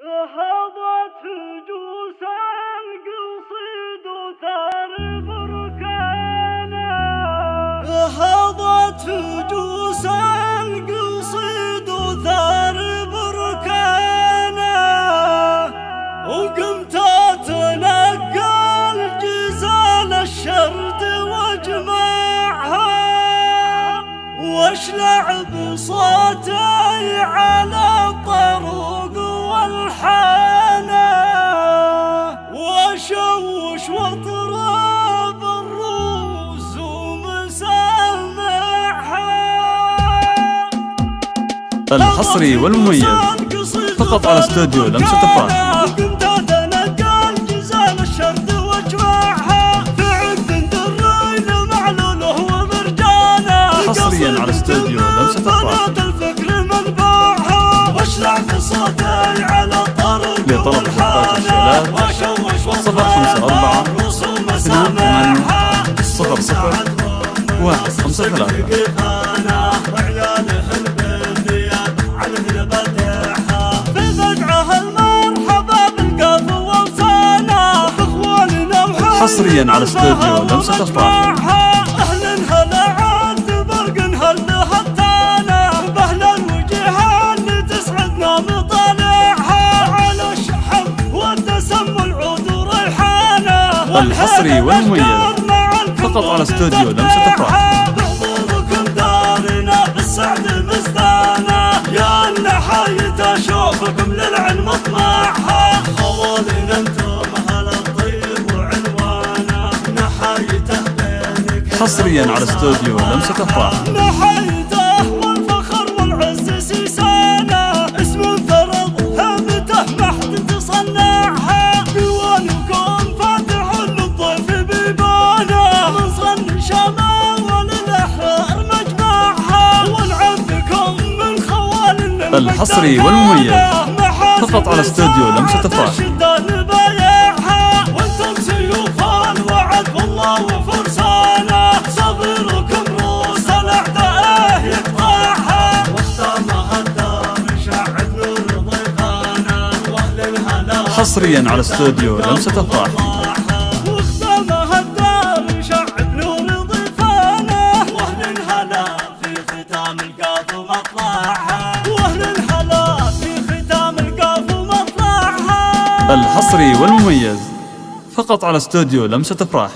غهضت جوس القصيد وثار بركانا، غهضت جوس القصيد وثار بركانا، وقمت اتنقى الجزال الشرد واجمعها، واشلع بصوتي على الطروق والحانة، واشوش واطرب الروس ومسامعها. الحصري والمميز فقط على استوديو لمسة فرح. قمت اتنقى الجزال الشرد واجمعها، في عقد درين معلوله ومرجانه، حصريا على استوديو لمسة فرح. لطلب حلقات الشيلات 054 حصريا على استوديو لمسة فرح. الحصري والمميز فقط على استوديو لمسة فرح. بحضوركم دارنا بالسعد مزدانا، يا النحاية اشوفكم للعن مطمعها، خوالنا انتم هلا الطيب وعنوانا، نحايته بينك حصريا على استوديو لمسة فرح. نحايته والفخر والعز سيسانا، اسم فرض هبته ما حد تصنعها، ديوانكم فاتح للضيف بيبانا، من صن شمال الاحرار مجمعها، ونعبكم من خوال الحصري والمميز فقط على استوديو لمسة فرح. وانتم سيوف الوعد والله وفرسانا، صبركم روس الاعداء يقطعها، واختامها الدار شعب نور ضيفانا، واهل الهلا حصريا على استوديو لمسة فرح. واختامها الدار شعب نور ضيفانا، واهل الهلا في ختام القاف ومطلعها، واهل الهلا في ختام القاف ومطلعها. الحصري والمميز فقط على استوديو لمسة فرح.